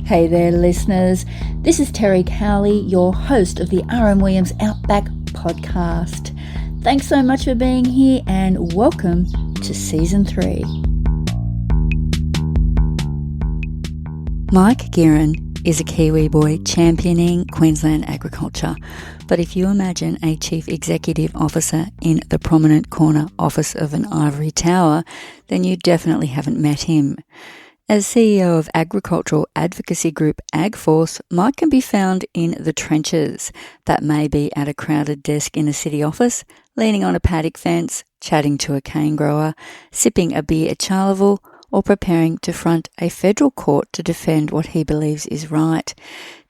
Hey there, listeners. This is Terry Cowley, your host of the R.M.Williams Outback podcast. Thanks so much for being here and welcome to Season 3. Mike Guerin is a Kiwi boy championing Queensland agriculture. But if you imagine a chief executive officer in the prominent corner office of an ivory tower, then you definitely haven't met him. As CEO of agricultural advocacy group AgForce, Mike can be found in the trenches. That may be at a crowded desk in a city office, leaning on a paddock fence, chatting to a cane grower, sipping a beer at Charleville, or preparing to front a federal court to defend what he believes is right.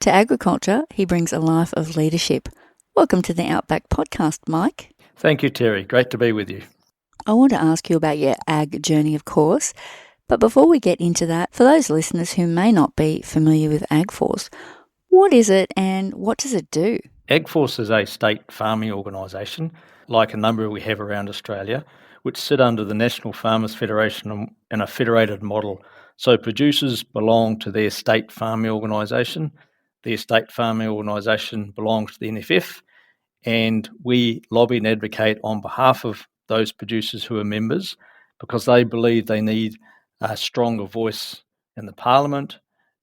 To agriculture, he brings a life of leadership. Welcome to the Outback podcast, Mike. Thank you, Terry. Great to be with you. I want to ask you about your ag journey, of course. But before we get into that, for those listeners who may not be familiar with AgForce, what is it and what does it do? AgForce is a state farming organisation, like a number we have around Australia, which sit under the National Farmers Federation in a federated model. So producers belong to their state farming organisation, their state farming organisation belongs to the NFF, and we lobby and advocate on behalf of those producers who are members because they believe they need a stronger voice in the Parliament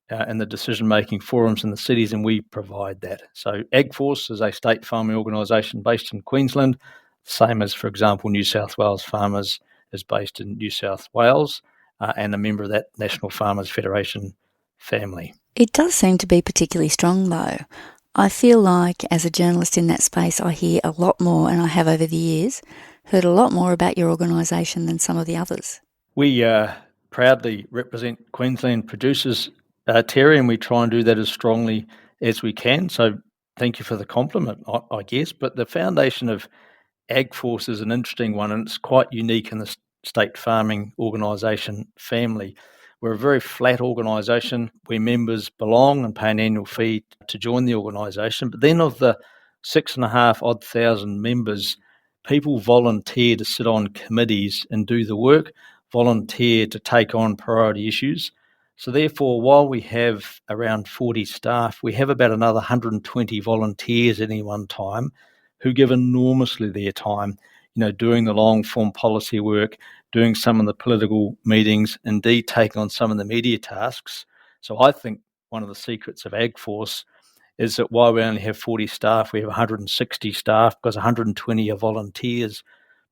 and the decision-making forums in the cities, and we provide that. So AgForce is a state farming organisation based in Queensland, same as, for example, New South Wales Farmers is based in New South Wales and a member of that National Farmers Federation family. It does seem to be particularly strong, though. I feel like as a journalist in that space, I hear a lot more, and I have over the years, heard a lot more about your organisation than some of the others. We proudly represent Queensland producers, Terry, and we try and do that as strongly as we can. So thank you for the compliment, I guess. But the foundation of AgForce is an interesting one, and it's quite unique in the state farming organisation family. We're a very flat organisation where members belong and pay an annual fee to join the organisation. But then of the 6,500 members, people volunteer to sit on committees and do the work, volunteer to take on priority issues. So therefore, while we have around 40 staff, we have about another 120 volunteers at any one time who give enormously their time, doing the long-form policy work, doing some of the political meetings, indeed taking on some of the media tasks. So I think one of the secrets of AgForce is that while we only have 40 staff, we have 160 staff because 120 are volunteers.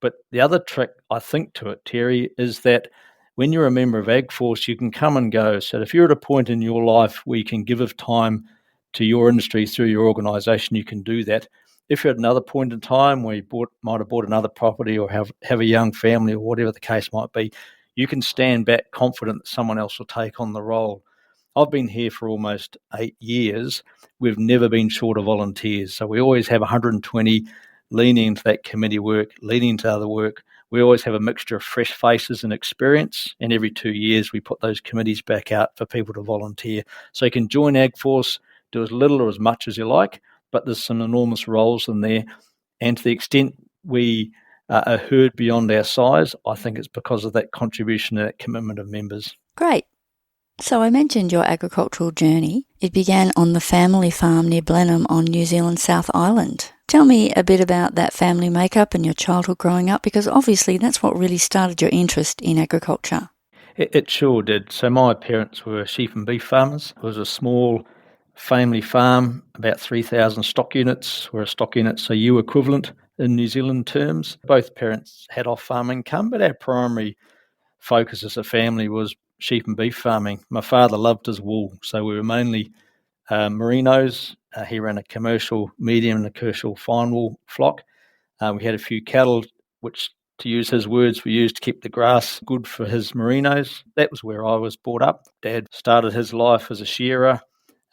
But the other trick, I think, to it, Terry, is that when you're a member of AgForce, you can come and go. So if you're at a point in your life where you can give of time to your industry through your organisation, you can do that. If you're at another point in time where you might have bought another property or have a young family or whatever the case might be, you can stand back confident that someone else will take on the role. I've been here for almost 8 years. We've never been short of volunteers. So we always have 120 leaning into that committee work, leaning into other work. We always have a mixture of fresh faces and experience, and every 2 years we put those committees back out for people to volunteer. So you can join AgForce, do as little or as much as you like, but there's some enormous roles in there. And to the extent we are heard beyond our size, I think it's because of that contribution and that commitment of members. Great. So I mentioned your agricultural journey. It began on the family farm near Blenheim on New Zealand's South Island. Tell me a bit about that family makeup and your childhood growing up, because obviously that's what really started your interest in agriculture. It sure did. So my parents were sheep and beef farmers. It was a small family farm, about 3,000 stock units. Where a stock unit's a U equivalent in New Zealand terms. Both parents had off-farm income, but our primary focus as a family was sheep and beef farming. My father loved his wool, so we were mainly merinos. He ran a commercial medium and a commercial fine wool flock. We had a few cattle, which, to use his words, we used to keep the grass good for his merinos. That was where I was brought up. Dad started his life as a shearer,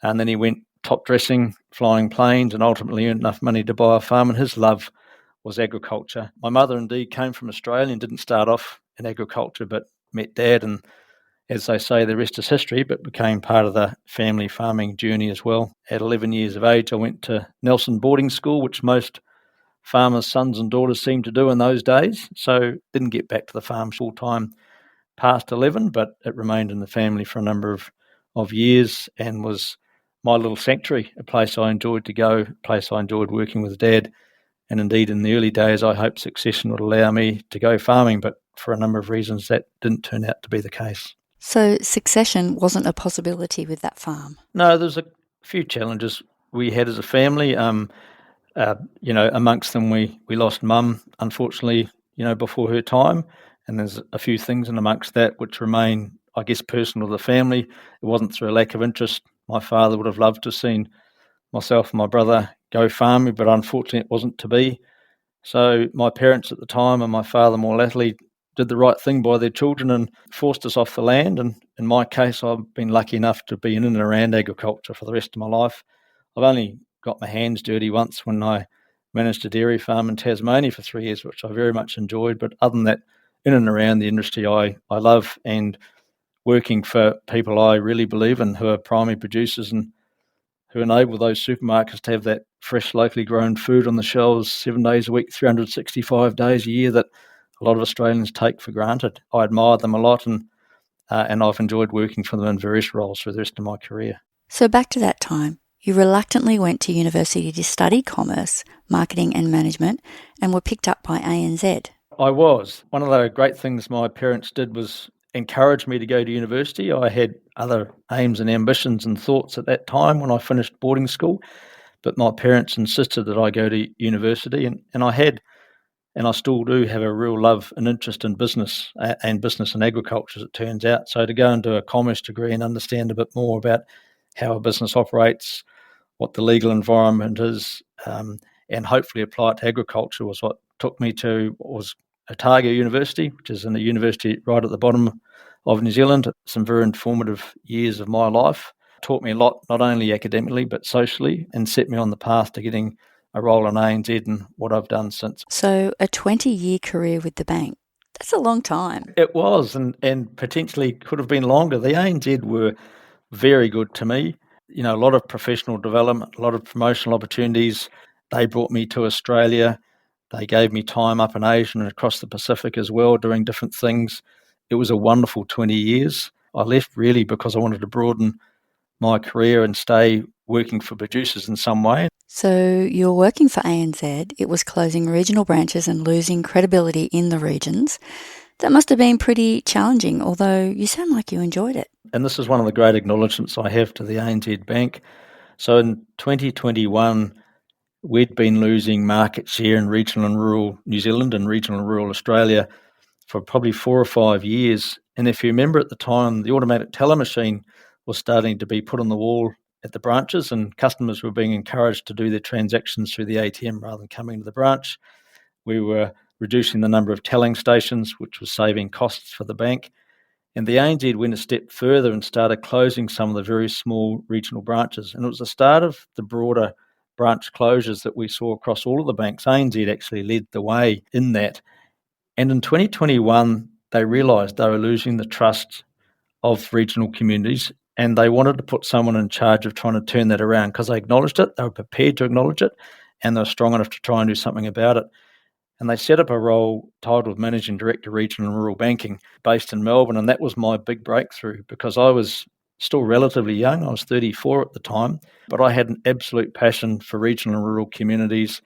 and then he went top dressing, flying planes, and ultimately earned enough money to buy a farm, and his love was agriculture. My mother indeed came from Australia and didn't start off in agriculture, but met Dad, and as they say, the rest is history, but became part of the family farming journey as well. At 11 years of age, I went to Nelson boarding school, which most farmers' sons and daughters seemed to do in those days. So didn't get back to the farm full time past 11, but it remained in the family for a number of of years and was my little sanctuary, a place I enjoyed to go, a place I enjoyed working with Dad. And indeed, in the early days, I hoped succession would allow me to go farming, but for a number of reasons, that didn't turn out to be the case. So succession wasn't a possibility with that farm? No, there's a few challenges we had as a family. Amongst them, we lost Mum, unfortunately, before her time. And there's a few things in amongst that which remain, I guess, personal to the family. It wasn't through a lack of interest. My father would have loved to have seen myself and my brother go farming, but unfortunately it wasn't to be. So my parents at the time and my father more latterly did the right thing by their children and forced us off the land. And in my case, I've been lucky enough to be in and around agriculture for the rest of my life. I've only got my hands dirty once when I managed a dairy farm in Tasmania for 3 years, which I very much enjoyed. But other than that, in and around the industry I love, and working for people I really believe in who are primary producers and who enable those supermarkets to have that fresh, locally grown food on the shelves 7 days a week, 365 days a year that a lot of Australians take for granted. I admire them a lot, and I've enjoyed working for them in various roles for the rest of my career. So back to that time, you reluctantly went to university to study commerce, marketing and management, and were picked up by ANZ. I was. One of the great things my parents did was encourage me to go to university. I had other aims and ambitions and thoughts at that time when I finished boarding school, but my parents insisted that I go to university, and I had, and I still do have, a real love and interest in business and business and agriculture, as it turns out. So to go and do a commerce degree and understand a bit more about how a business operates, what the legal environment is, and hopefully apply it to agriculture was what took me to was Otago University, which is in a university right at the bottom of New Zealand. Some very informative years of my life. Taught me a lot, not only academically, but socially, and set me on the path to getting a role in ANZ and what I've done since. So a 20-year career with the bank. That's a long time. It was, and potentially could have been longer. The ANZ were very good to me. A lot of professional development, a lot of promotional opportunities. They brought me to Australia. They gave me time up in Asia and across the Pacific as well, doing different things. It was a wonderful 20 years. I left really because I wanted to broaden my career and stay working for producers in some way. So you're working for ANZ. It was closing regional branches and losing credibility in the regions. That must have been pretty challenging, although you sound like you enjoyed it. And this is one of the great acknowledgements I have to the ANZ Bank. So in 2021, we'd been losing market share in regional and rural New Zealand and regional and rural Australia for probably 4 or 5 years. And if you remember at the time, the automatic teller machine was starting to be put on the wall at the branches, and customers were being encouraged to do their transactions through the ATM rather than coming to the branch. We were reducing the number of telling stations, which was saving costs for the bank. And the ANZ went a step further and started closing some of the very small regional branches. And it was the start of the broader branch closures that we saw across all of the banks. ANZ actually led the way in that. And in 2021, they realised they were losing the trust of regional communities, and they wanted to put someone in charge of trying to turn that around because they acknowledged it, they were prepared to acknowledge it, and they were strong enough to try and do something about it. And they set up a role titled Managing Director, Regional and Rural Banking, based in Melbourne, and that was my big breakthrough because I was still relatively young. I was 34 at the time, but I had an absolute passion for regional and rural communities.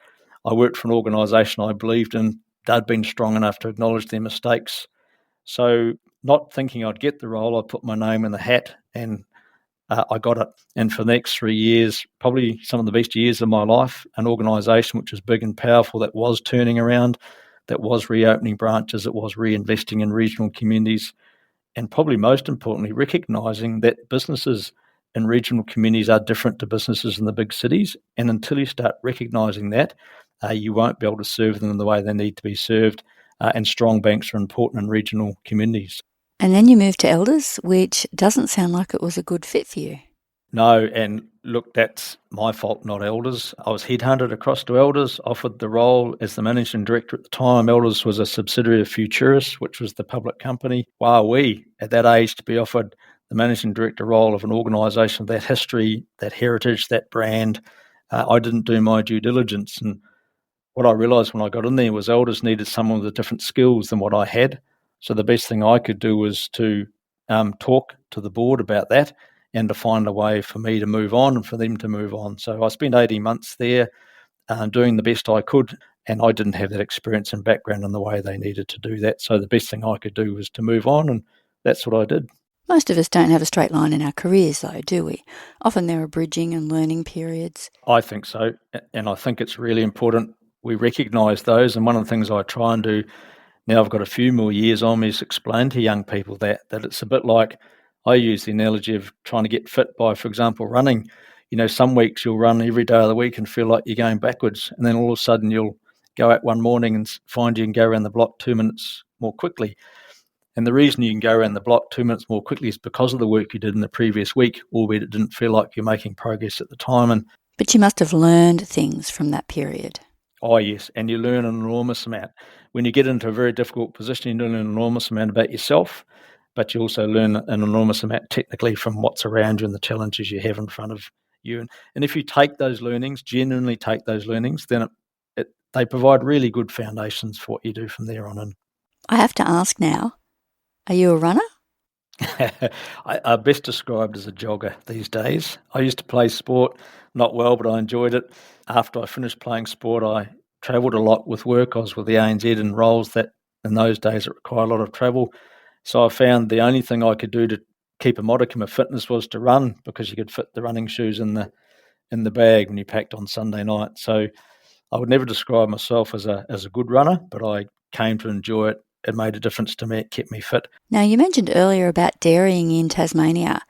I worked for an organisation I believed in. They'd been strong enough to acknowledge their mistakes. So not thinking I'd get the role, I put my name in the hat, and I got it. And for the next 3 years, probably some of the best years of my life, an organisation which was big and powerful, that was turning around, that was reopening branches, that was reinvesting in regional communities, and probably most importantly, recognising that businesses in regional communities are different to businesses in the big cities. And until you start recognising that, you won't be able to serve them in the way they need to be served. And strong banks are important in regional communities. And then you moved to Elders, which doesn't sound like it was a good fit for you. No, and look, that's my fault, not Elders. I was headhunted across to Elders, offered the role as the managing director at the time. Elders was a subsidiary of Futurus, which was the public company. Wowee, at that age, to be offered the managing director role of an organisation of that history, that heritage, that brand. I didn't do my due diligence, and what I realised when I got in there was Elders needed someone with different skills than what I had. So the best thing I could do was to talk to the board about that and to find a way for me to move on and for them to move on. So I spent 18 months there doing the best I could, and I didn't have that experience and background in the way they needed to do that. So the best thing I could do was to move on, and that's what I did. Most of us don't have a straight line in our careers, though, do we? Often there are bridging and learning periods. I think so, and I think it's really important we recognise those. And one of the things I try and do now, I've got a few more years on me, is explain to young people that it's a bit like, I use the analogy of trying to get fit by, for example, running. Some weeks you'll run every day of the week and feel like you're going backwards, and then all of a sudden you'll go out one morning and find you can go around the block 2 minutes more quickly. And the reason you can go around the block 2 minutes more quickly is because of the work you did in the previous week, albeit it didn't feel like you're making progress at the time. But you must have learned things from that period. Oh, yes, and you learn an enormous amount. When you get into a very difficult position, you learn an enormous amount about yourself, but you also learn an enormous amount technically from what's around you and the challenges you have in front of you. And if you take those learnings, genuinely take those learnings, then they provide really good foundations for what you do from there on in. I have to ask now, are you a runner? I'm best described as a jogger these days. I used to play sport, not well, but I enjoyed it. After I finished playing sport, I travelled a lot with work. I was with the ANZ in roles that in those days it required a lot of travel. So I found the only thing I could do to keep a modicum of fitness was to run, because you could fit the running shoes in the bag when you packed on Sunday night. So I would never describe myself as a good runner, but I came to enjoy it. It made a difference to me. It kept me fit. Now, you mentioned earlier about dairying in Tasmania.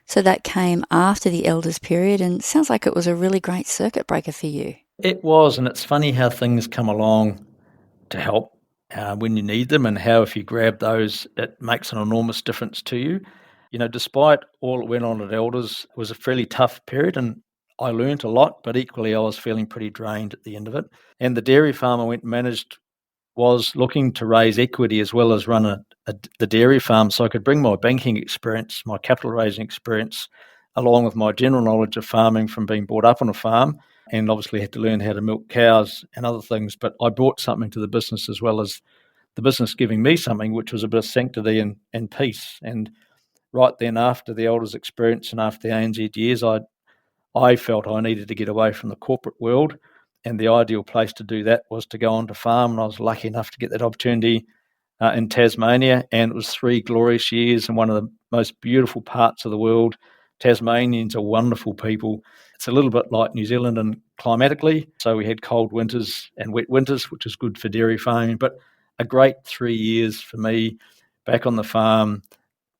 So that came after the elders period, and sounds like it was a really great circuit breaker for you. It was, and it's funny how things come along to help when you need them, and how if you grab those, it makes an enormous difference to you. Despite all that went on at elders, it was a fairly tough period, and I learnt a lot, but equally I was feeling pretty drained at the end of it. And the dairy farm I went and managed was looking to raise equity as well as run the dairy farm, so I could bring my banking experience, my capital raising experience, along with my general knowledge of farming from being brought up on a farm, and obviously had to learn how to milk cows and other things. But I brought something to the business as well as the business giving me something, which was a bit of sanctity and peace. And right then, after the elders experience and after the ANZ years, I felt I needed to get away from the corporate world, and the ideal place to do that was to go on to farm. And I was lucky enough to get that opportunity in Tasmania, and it was 3 glorious years in one of the most beautiful parts of the world. Tasmanians are wonderful people. It's a little bit like New Zealand and climatically, so we had cold winters and wet winters, which is good for dairy farming, but a great 3 years for me back on the farm,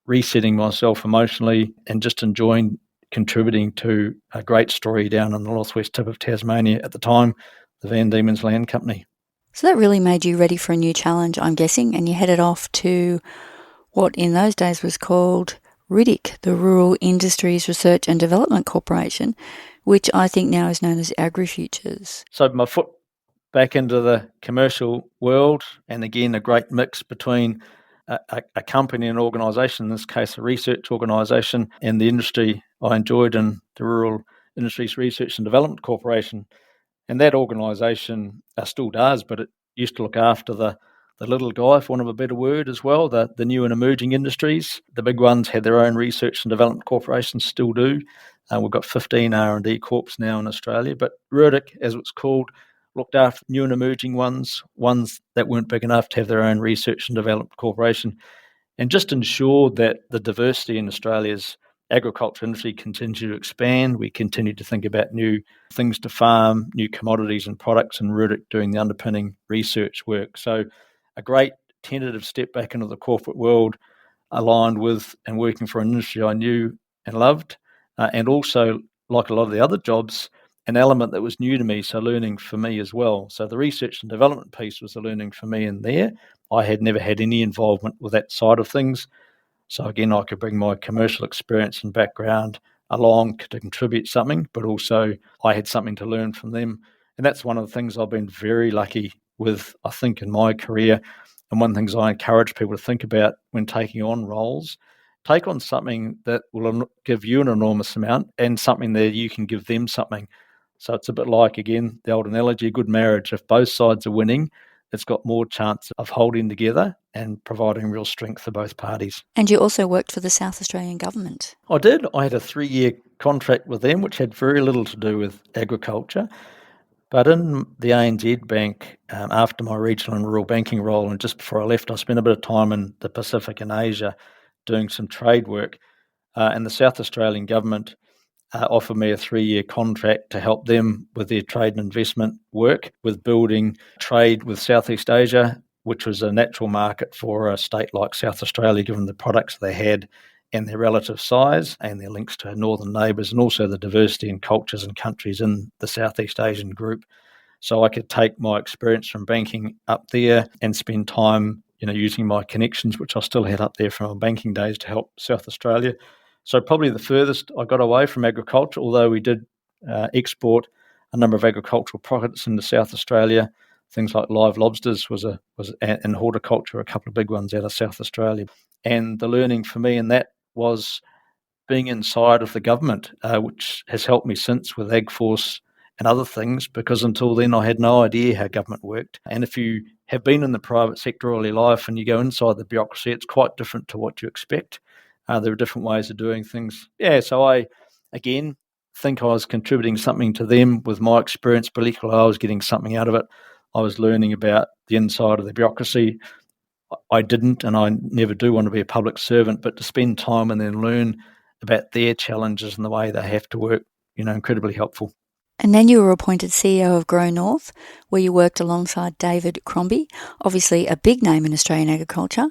resetting myself emotionally and just enjoying contributing to a great story down in the northwest tip of Tasmania at the time, the Van Diemen's Land Company. So that really made you ready for a new challenge, I'm guessing, and you headed off to what in those days was called RIDIC, the Rural Industries Research and Development Corporation, which I think now is known as AgriFutures. So my foot back into the commercial world, and again a great mix between a company and organisation, in this case a research organisation, and the industry I enjoyed in the Rural Industries Research and Development Corporation. And that organisation still does, but it used to look after the little guy, for want of a better word, as well, the new and emerging industries. The big ones had their own research and development corporations, still do. We've got 15 R&D corps now in Australia, but RIDIC, as it's called, looked after new and emerging ones that weren't big enough to have their own research and development corporation, and just ensured that the diversity in Australia's agriculture industry continued to expand. We continued to think about new things to farm, new commodities and products, and RIDIC doing the underpinning research work. So a great tentative step back into the corporate world, aligned with and working for an industry I knew and loved, and also, like a lot of the other jobs, an element that was new to me, so learning for me as well. So the research and development piece was the learning for me in there. I had never had any involvement with that side of things. So again, I could bring my commercial experience and background along to contribute something, but also I had something to learn from them. And that's one of the things I've been very lucky with, I think, in my career. And one of the things I encourage people to think about when taking on roles, take on something that will give you an enormous amount and something that you can give them something. So it's a bit like, again, the old analogy, a good marriage. If both sides are winning, it's got more chance of holding together and providing real strength for both parties. And you also worked for the South Australian government. I did. I had a 3-year contract with them, which had very little to do with agriculture. But in the ANZ Bank, after my regional and rural banking role, and just before I left, I spent a bit of time in the Pacific and Asia doing some trade work. And the South Australian government offered me a 3-year contract to help them with their trade and investment work, with building trade with Southeast Asia, which was a natural market for a state like South Australia, given the products they had and their relative size and their links to our northern neighbours, and also the diversity in cultures and countries in the Southeast Asian group. So I could take my experience from banking up there and spend time, using my connections, which I still had up there from my banking days, to help South Australia. So probably the furthest I got away from agriculture, although we did export a number of agricultural products into South Australia. Things like live lobsters and horticulture, a couple of big ones out of South Australia. And the learning for me in that was being inside of the government, which has helped me since with AgForce and other things, because until then I had no idea how government worked. And if you have been in the private sector all your life and you go inside the bureaucracy, it's quite different to what you expect. There are different ways of doing things. Yeah, so I, again, think I was contributing something to them with my experience, but equally I was getting something out of it. I was learning about the inside of the bureaucracy. I didn't, and I never do want to be a public servant, but to spend time and then learn about their challenges and the way they have to work, incredibly helpful. And then you were appointed CEO of Grow North, where you worked alongside David Crombie, obviously a big name in Australian agriculture.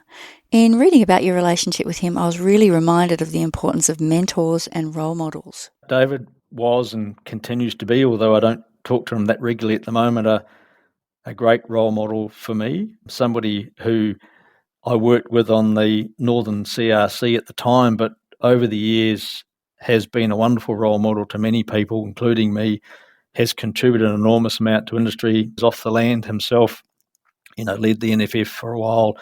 In reading about your relationship with him, I was really reminded of the importance of mentors and role models. David was and continues to be, although I don't talk to him that regularly at the moment, a great role model for me, somebody who I worked with on the Northern CRC at the time, but over the years has been a wonderful role model to many people, including me, has contributed an enormous amount to industry. He's off the land himself, led the NFF for a while,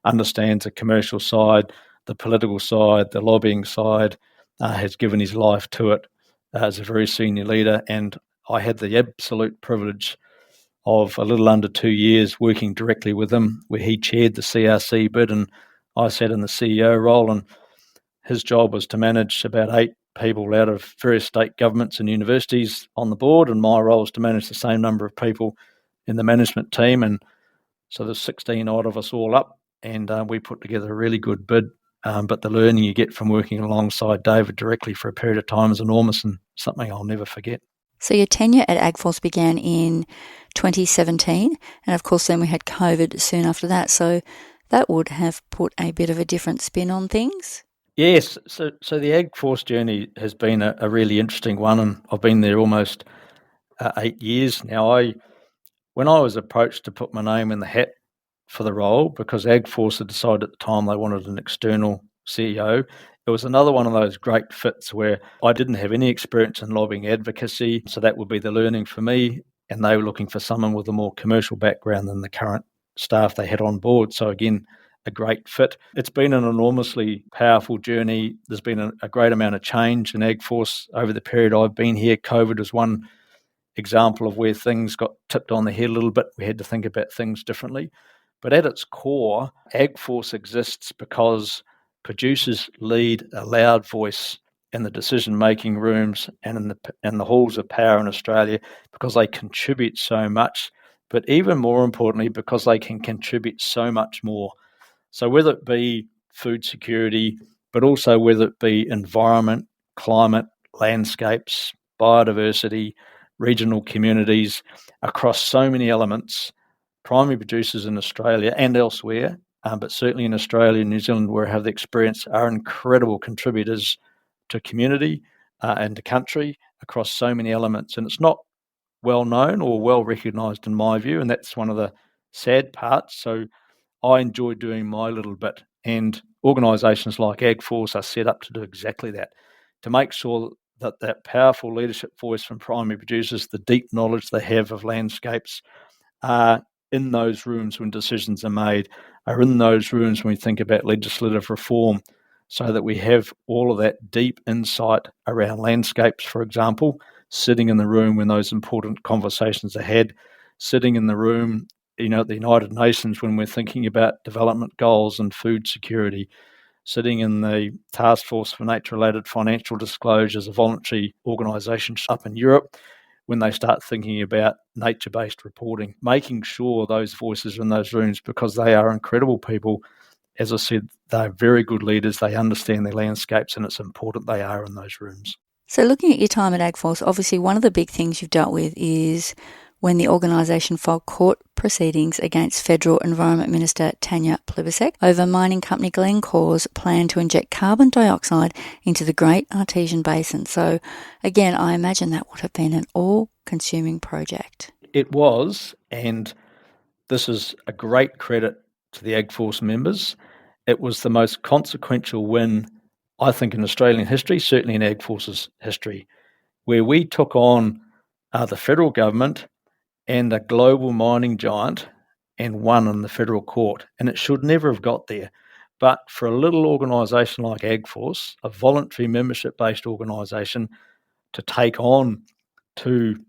understands the commercial side, the political side, the lobbying side, has given his life to it as a very senior leader. And I had the absolute privilege of a little under 2 years working directly with him, where he chaired the CRC bid and I sat in the CEO role, and his job was to manage about 8 people out of various state governments and universities on the board, and my role was to manage the same number of people in the management team. And so there's 16 odd of us all up, and we put together a really good bid. But the learning you get from working alongside David directly for a period of time is enormous and something I'll never forget. So your tenure at AgForce began in 2017, and of course then we had COVID soon after that, so that would have put a bit of a different spin on things. Yes, so the AgForce journey has been a really interesting one, and I've been there almost 8 years now. When I was approached to put my name in the hat for the role, because AgForce had decided at the time they wanted an external CEO, it was another one of those great fits where I didn't have any experience in lobbying advocacy, so that would be the learning for me, and they were looking for someone with a more commercial background than the current staff they had on board. So again, a great fit. It's been an enormously powerful journey. There's been a great amount of change in AgForce over the period I've been here. COVID was one example of where things got tipped on the head a little bit. We had to think about things differently. But at its core, AgForce exists because producers lead a loud voice in the decision-making rooms and in the halls of power in Australia, because they contribute so much, but even more importantly, because they can contribute so much more. So whether it be food security, but also whether it be environment, climate, landscapes, biodiversity, regional communities, across so many elements, primary producers in Australia and elsewhere, but certainly in Australia and New Zealand, where I have the experience, are incredible contributors to community and to country across so many elements. And it's not well known or well recognised in my view, and that's one of the sad parts. So I enjoy doing my little bit, and organisations like AgForce are set up to do exactly that, to make sure that that powerful leadership voice from primary producers, the deep knowledge they have of landscapes, are in those rooms when decisions are made, are in those rooms when we think about legislative reform, so that we have all of that deep insight around landscapes, for example, sitting in the room when those important conversations are had, sitting in the room at the United Nations when we're thinking about development goals and food security, sitting in the Task Force for Nature-Related Financial Disclosures, a voluntary organisation up in Europe, when they start thinking about nature-based reporting, making sure those voices are in those rooms, because they are incredible people. As I said, they're very good leaders. They understand their landscapes, and it's important they are in those rooms. So looking at your time at AgForce, obviously one of the big things you've dealt with is when the organisation filed court proceedings against Federal Environment Minister Tanya Plibersek over mining company Glencore's plan to inject carbon dioxide into the Great Artesian Basin. So again, I imagine that would have been an all-consuming project. It was, and this is a great credit to the AgForce members. It was the most consequential win, I think, in Australian history, certainly in AgForce's history, where we took on the federal government and a global mining giant and won in the federal court. And it should never have got there. But for a little organisation like AgForce, a voluntary membership-based organisation, to take on two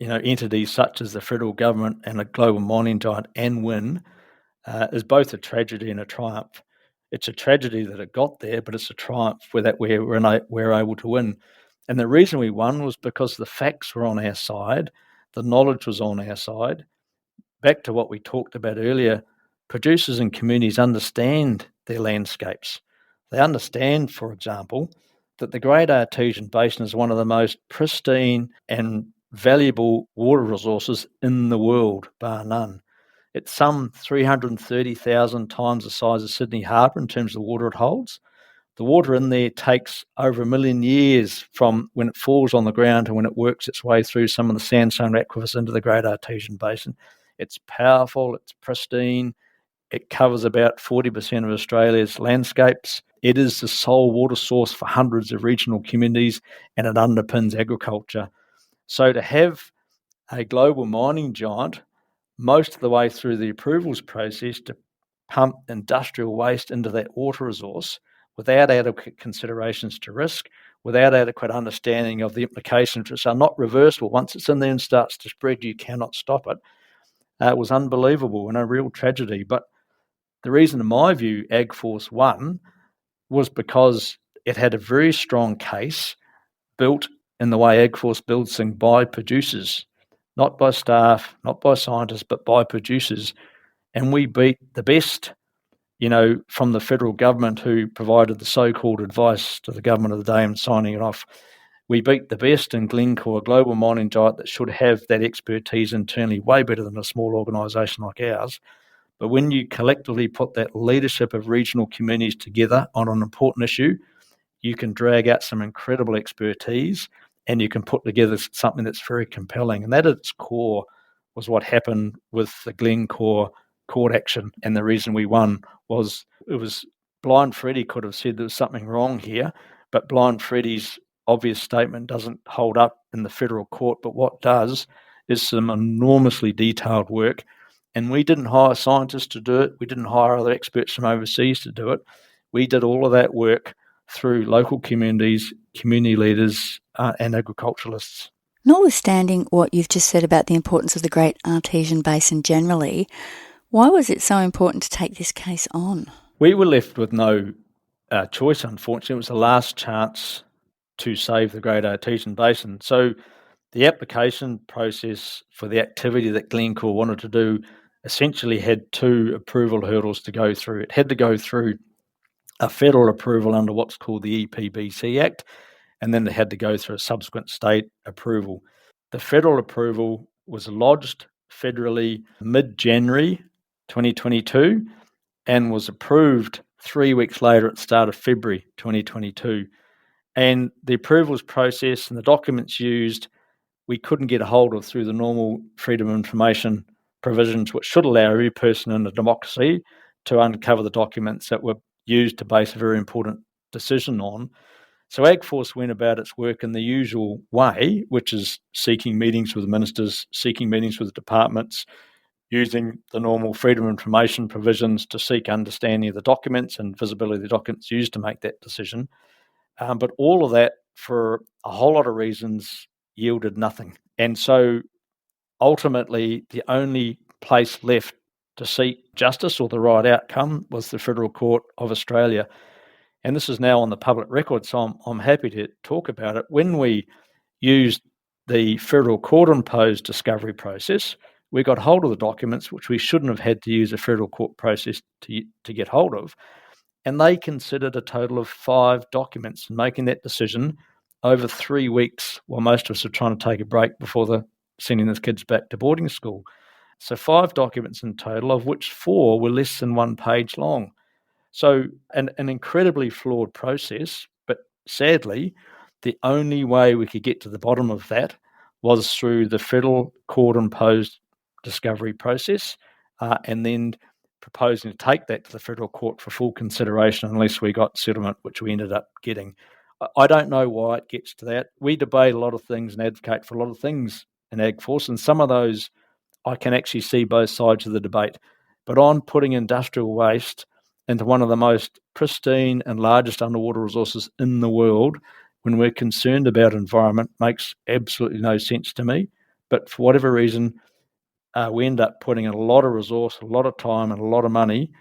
entities such as the federal government and a global mining giant and win is both a tragedy and a triumph. It's a tragedy that it got there, but it's a triumph that we're able to win. And the reason we won was because the facts were on our side, the knowledge was on our side. Back to what we talked about earlier, producers and communities understand their landscapes. They understand, for example, that the Great Artesian Basin is one of the most pristine and valuable water resources in the world, bar none. It's some 330,000 times the size of Sydney Harbour in terms of the water it holds. The water in there takes over 1 million years from when it falls on the ground to when it works its way through some of the sandstone aquifers into the Great Artesian Basin. It's powerful, it's pristine, it covers about 40% of Australia's landscapes. It is the sole water source for hundreds of regional communities, and it underpins agriculture. So to have a global mining giant most of the way through the approvals process to pump industrial waste into that water resource without adequate considerations to risk, without adequate understanding of the implications, which are not reversible. Once it's in there and starts to spread, you cannot stop it. It was unbelievable and a real tragedy. But the reason, in my view, AgForce won was because it had a very strong case built in the way AgForce builds things by producers, not by staff, not by scientists, but by producers. And we beat the best, from the federal government, who provided the so-called advice to the government of the day and signing it off. We beat the best in Glencore, a global mining giant that should have that expertise internally way better than a small organisation like ours. But when you collectively put that leadership of regional communities together on an important issue, you can drag out some incredible expertise and you can put together something that's very compelling. And that at its core was what happened with the Glencore court action. And the reason we won was Blind Freddie could have said there was something wrong here, but Blind Freddie's obvious statement doesn't hold up in the federal court. But what does is some enormously detailed work. And we didn't hire scientists to do it. We didn't hire other experts from overseas to do it. We did all of that work through local communities, community leaders, and agriculturalists. Notwithstanding what you've just said about the importance of the Great Artesian Basin generally, why was it so important to take this case on? We were left with no choice, unfortunately. It was the last chance to save the Great Artesian Basin. So the application process for the activity that Glencore wanted to do essentially had two approval hurdles to go through. It had to go through a federal approval under what's called the EPBC Act, and then it had to go through a subsequent state approval. The federal approval was lodged federally mid-January 2022 and was approved 3 weeks later at the start of February 2022. And the approvals process and the documents used, we couldn't get a hold of through the normal freedom of information provisions, which should allow every person in a democracy to uncover the documents that were used to base a very important decision on. So AgForce went about its work in the usual way, which is seeking meetings with ministers, seeking meetings with departments, using the normal freedom of information provisions to seek understanding of the documents and visibility of the documents used to make that decision. But all of that, for a whole lot of reasons, yielded nothing. And so ultimately, the only place left to seek justice or the right outcome was the Federal Court of Australia. And this is now on the public record, so I'm happy to talk about it. When we used the Federal Court-imposed discovery process, we got hold of the documents which we shouldn't have had to use a Federal Court process to get hold of. And they considered a total of 5 documents, making that decision over 3 weeks while most of us are trying to take a break before sending the kids back to boarding school. So 5 documents in total, of which 4 were less than 1 page long. So an incredibly flawed process, but sadly, the only way we could get to the bottom of that was through the Federal Court-imposed discovery process, and then proposing to take that to the Federal Court for full consideration unless we got settlement, which we ended up getting. I don't know why it gets to that. We debate a lot of things and advocate for a lot of things in AgForce, and some of those I can actually see both sides of the debate. But on putting industrial waste into one of the most pristine and largest underwater resources in the world, when we're concerned about environment, makes absolutely no sense to me. But for whatever reason, we end up putting a lot of resource, a lot of time, and a lot of money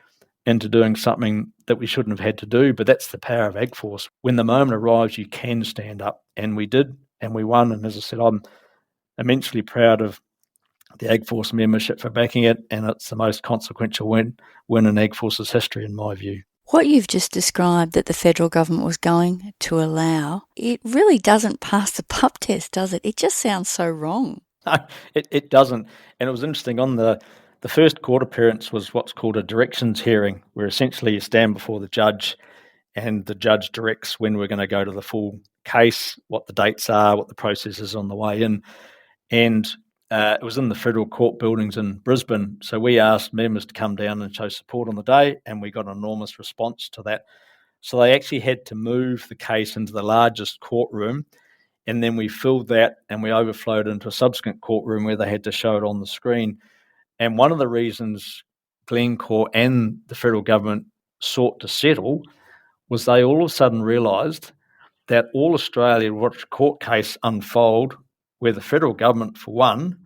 into doing something that we shouldn't have had to do. But that's the power of AgForce. When the moment arrives, you can stand up, and we did, and we won. And as I said, I'm immensely proud of the AgForce membership for backing it, and it's the most consequential win in AgForce's history, in my view. What you've just described that the federal government was going to allow, it really doesn't pass the pup test, does it? It just sounds so wrong. No, it doesn't. And it was interesting, on the first court appearance was what's called a directions hearing, where essentially you stand before the judge and the judge directs when we're going to go to the full case, what the dates are, what the process is on the way in. And it was in the Federal Court buildings in Brisbane. So we asked members to come down and show support on the day, and we got an enormous response to that. So they actually had to move the case into the largest courtroom, and then we filled that and we overflowed into a subsequent courtroom where they had to show it on the screen. And one of the reasons Glencore and the federal government sought to settle was they all of a sudden realised that all Australia watched a court case unfold where the federal government, for one,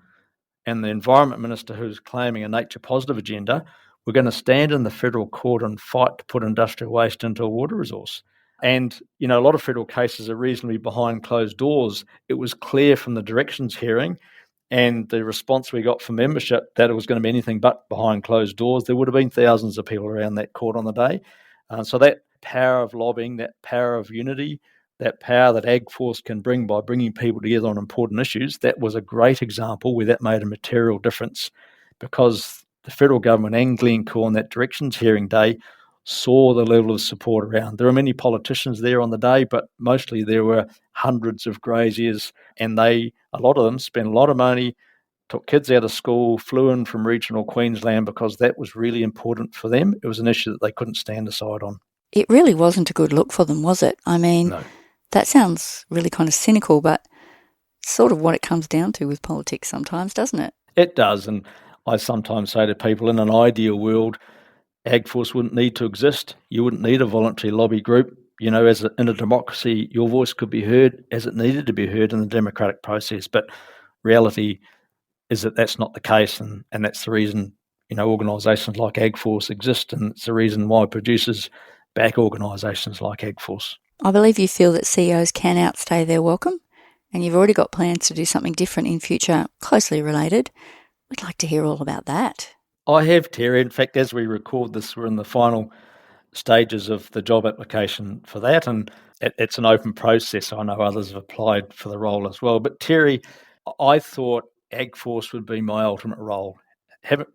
and the Environment Minister, who's claiming a nature positive agenda, were going to stand in the federal court and fight to put industrial waste into a water resource. And, a lot of federal cases are reasonably behind closed doors. It was clear from the directions hearing and the response we got from membership that it was going to be anything but behind closed doors. There would have been thousands of people around that court on the day. So that power of lobbying, that power of unity, that power that AgForce can bring by bringing people together on important issues, that was a great example where that made a material difference, because the federal government and Glencore on that directions hearing day saw the level of support around. There were many politicians there on the day, but mostly there were hundreds of graziers, and a lot of them spent a lot of money, took kids out of school, flew in from regional Queensland because that was really important for them. It was an issue that they couldn't stand aside on. It really wasn't a good look for them, was it? I mean, No. That sounds really kind of cynical, but sort of what it comes down to with politics sometimes, doesn't it? It does, and I sometimes say to people, in an ideal world, AgForce wouldn't need to exist. You wouldn't need a voluntary lobby group. In a democracy, your voice could be heard as it needed to be heard in the democratic process. But reality is that that's not the case, and that's the reason, organisations like AgForce exist, and it's the reason why producers back organisations like AgForce. I believe you feel that CEOs can outstay their welcome, and you've already got plans to do something different in future, closely related. We'd like to hear all about that. I have, Terry. In fact, as we record this, we're in the final stages of the job application for that, and it's an open process. I know others have applied for the role as well. But Terry, I thought AgForce would be my ultimate role.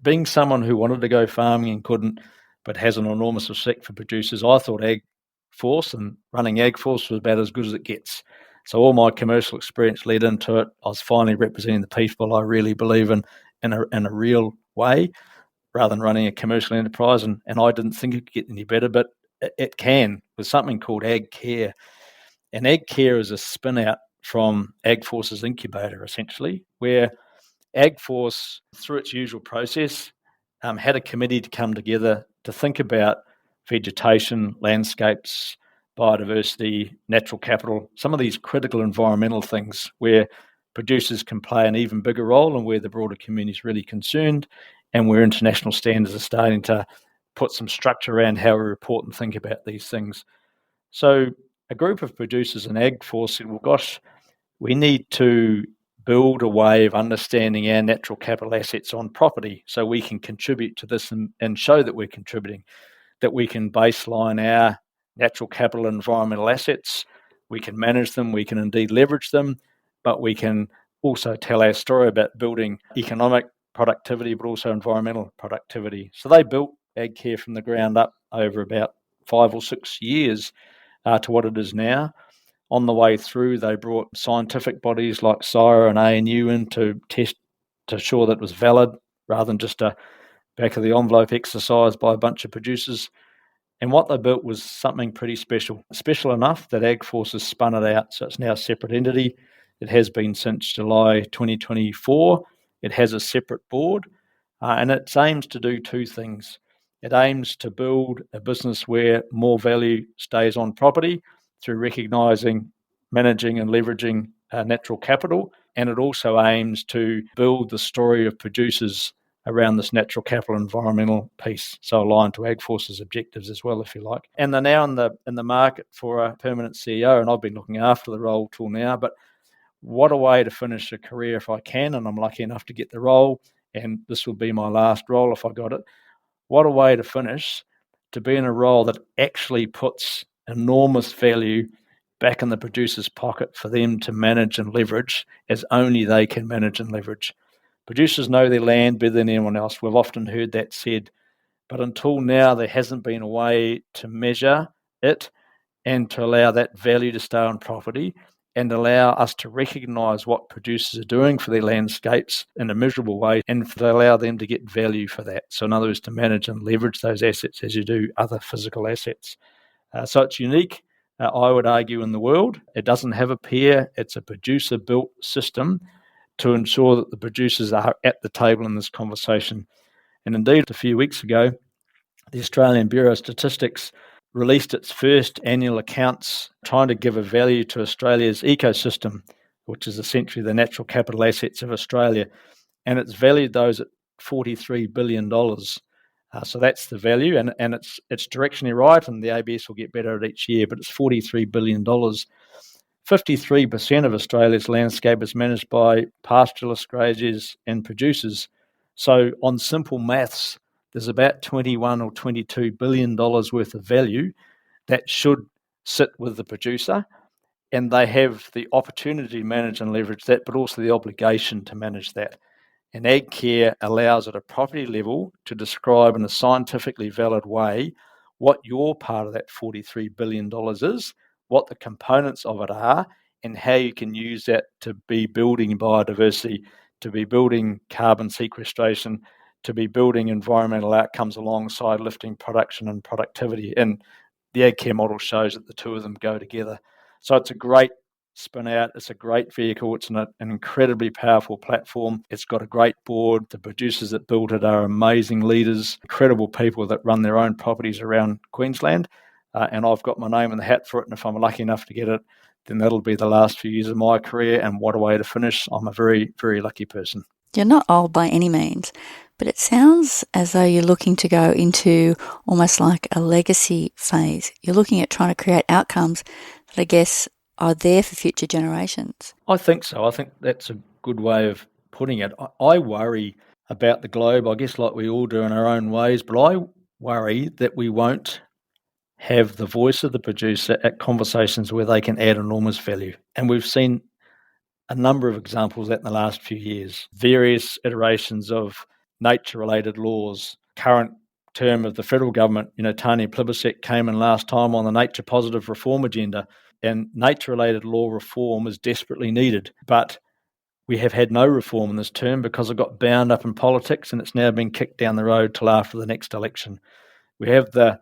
Being someone who wanted to go farming and couldn't, but has an enormous respect for producers, I thought AgForce and running AgForce was about as good as it gets. So all my commercial experience led into it. I was finally representing the people I really believe in a real way, rather than running a commercial enterprise. And I didn't think it could get any better, but it can, with something called AgCare. And AgCare is a spin out from AgForce's incubator, essentially, where AgForce, through its usual process, had a committee to come together to think about vegetation, landscapes, biodiversity, natural capital, some of these critical environmental things where producers can play an even bigger role and where the broader community is really concerned. and where international standards are starting to put some structure around how we report and think about these things. So a group of producers in AgForce said, well, gosh, we need to build a way of understanding our natural capital assets on property so we can contribute to this and show that we're contributing, that we can baseline our natural capital and environmental assets, we can manage them, we can indeed leverage them, but we can also tell our story about building economic productivity, but also environmental productivity. So they built AgCare from the ground up over about 5 or 6 years to what it is now. On the way through, they brought scientific bodies like CSIRO and ANU in to test to ensure that it was valid rather than just a back-of-the-envelope exercise by a bunch of producers. And what they built was something pretty special enough that AgForce's spun it out, so it's now a separate entity. It has been since July 2024. It has a separate board, and it aims to do two things. It aims to build a business where more value stays on property through recognising, managing and leveraging natural capital, and it also aims to build the story of producers around this natural capital environmental piece, so aligned to AgForce's objectives as well, if you like. And they're now in the market for a permanent CEO, and I've been looking after the role till now, but what a way to finish a career if I can, and I'm lucky enough to get the role, and this will be my last role if I got it. What a way to finish, to be in a role that actually puts enormous value back in the producer's pocket for them to manage and leverage as only they can manage and leverage. Producers know their land better than anyone else. We've often heard that said, but until now there hasn't been a way to measure it and to allow that value to stay on property and allow us to recognise what producers are doing for their landscapes in a measurable way and to allow them to get value for that. So in other words, to manage and leverage those assets as you do other physical assets. So it's unique, I would argue, in the world. It doesn't have a peer. It's a producer-built system to ensure that the producers are at the table in this conversation. And indeed, a few weeks ago, the Australian Bureau of Statistics released its first annual accounts trying to give a value to Australia's ecosystem, which is essentially the natural capital assets of Australia. And it's valued those at $43 billion. So that's the value, and it's directionally right, and the ABS will get better at each year, but it's $43 billion. 53% of Australia's landscape is managed by pastoralists, graziers and producers. So on simple maths, there's about $21 or $22 billion worth of value that should sit with the producer, and they have the opportunity to manage and leverage that, but also the obligation to manage that. And AgCare allows at a property level to describe in a scientifically valid way what your part of that $43 billion is, what the components of it are, and how you can use that to be building biodiversity, to be building carbon sequestration, to be building environmental outcomes alongside lifting production and productivity. And the AgCare model shows that the two of them go together. So it's a great spin out. It's a great vehicle. It's an incredibly powerful platform. It's got a great board. The producers that built it are amazing leaders, incredible people that run their own properties around Queensland. And I've got my name in the hat for it. And if I'm lucky enough to get it, then that'll be the last few years of my career. And what a way to finish. I'm a very, very lucky person. You're not old by any means, but it sounds as though you're looking to go into almost like a legacy phase. You're looking at trying to create outcomes that I guess are there for future generations. I think so. I think that's a good way of putting it. I worry about the globe, I guess like we all do in our own ways, but I worry that we won't have the voice of the producer at conversations where they can add enormous value. And we've seen a number of examples of that in the last few years. Various iterations of nature-related laws. Current term of the federal government, Tony Plibersek came in last time on the nature positive reform agenda, and nature-related law reform is desperately needed. But we have had no reform in this term because it got bound up in politics, and it's now been kicked down the road till after the next election. We have the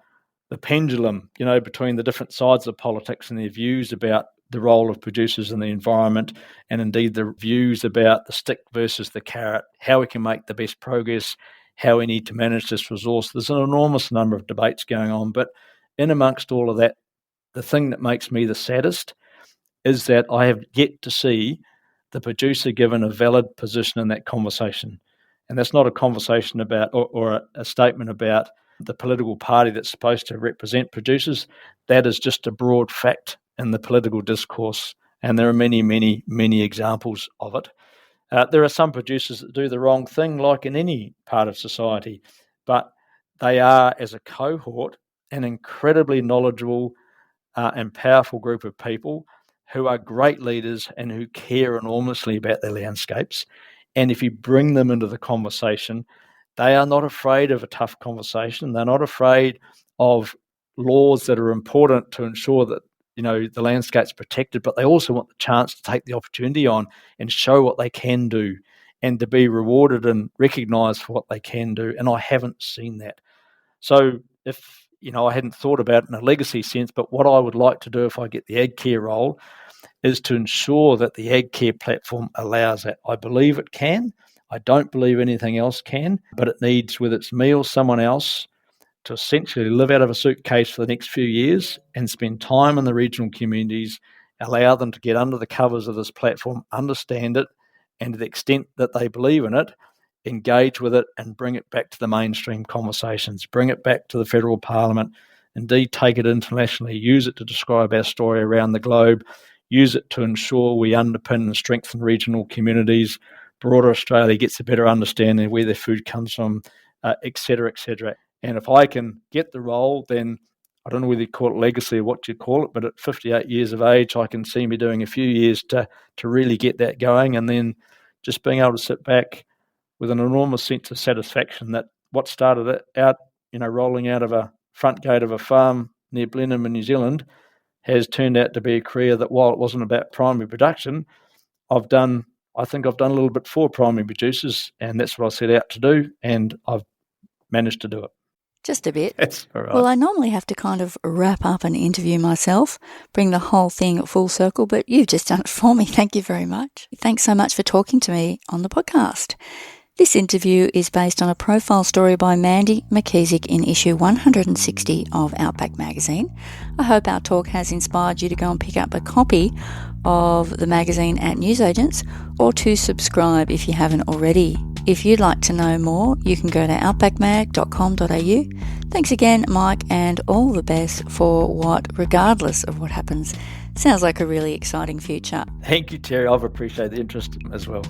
pendulum, between the different sides of politics and their views about the role of producers in the environment, and indeed the views about the stick versus the carrot, how we can make the best progress, how we need to manage this resource. There's an enormous number of debates going on, but in amongst all of that, the thing that makes me the saddest is that I have yet to see the producer given a valid position in that conversation. And that's not a conversation about or a statement about the political party that's supposed to represent producers. That is just a broad fact in the political discourse, and there are many, many, many examples of it. There are some producers that do the wrong thing, like in any part of society, but they are, as a cohort, an incredibly knowledgeable and powerful group of people who are great leaders and who care enormously about their landscapes. And if you bring them into the conversation, they are not afraid of a tough conversation. They're not afraid of laws that are important to ensure that the landscape's protected, but they also want the chance to take the opportunity on and show what they can do and to be rewarded and recognised for what they can do. And I haven't seen that. So if, I hadn't thought about it in a legacy sense, but what I would like to do if I get the ag care role is to ensure that the ag care platform allows that. I believe it can. I don't believe anything else can, but it needs, whether it's me or someone else, to essentially live out of a suitcase for the next few years and spend time in the regional communities, allow them to get under the covers of this platform, understand it, and to the extent that they believe in it, engage with it and bring it back to the mainstream conversations, bring it back to the federal parliament, indeed take it internationally, use it to describe our story around the globe, use it to ensure we underpin and strengthen regional communities, broader Australia gets a better understanding of where their food comes from, et cetera, et cetera. And if I can get the role, then I don't know whether you call it legacy or what you call it, but at 58 years of age, I can see me doing a few years to really get that going, and then just being able to sit back with an enormous sense of satisfaction that what started it out, rolling out of a front gate of a farm near Blenheim in New Zealand has turned out to be a career that, while it wasn't about primary production, I think I've done a little bit for primary producers, and that's what I set out to do, and I've managed to do it. Just a bit. That's all right. Well, I normally have to kind of wrap up an interview myself, bring the whole thing full circle, but you've just done it for me. Thank you very much. Thanks so much for talking to me on the podcast. This interview is based on a profile story by Mandy McKeesick in issue 160 of Outback magazine. I hope our talk has inspired you to go and pick up a copy of the magazine at newsagents, or to subscribe if you haven't already. If you'd like to know more, you can go to outbackmag.com.au. Thanks again, Mike, and all the best for what, regardless of what happens, sounds like a really exciting future. Thank you, Terry. I've appreciated the interest as well.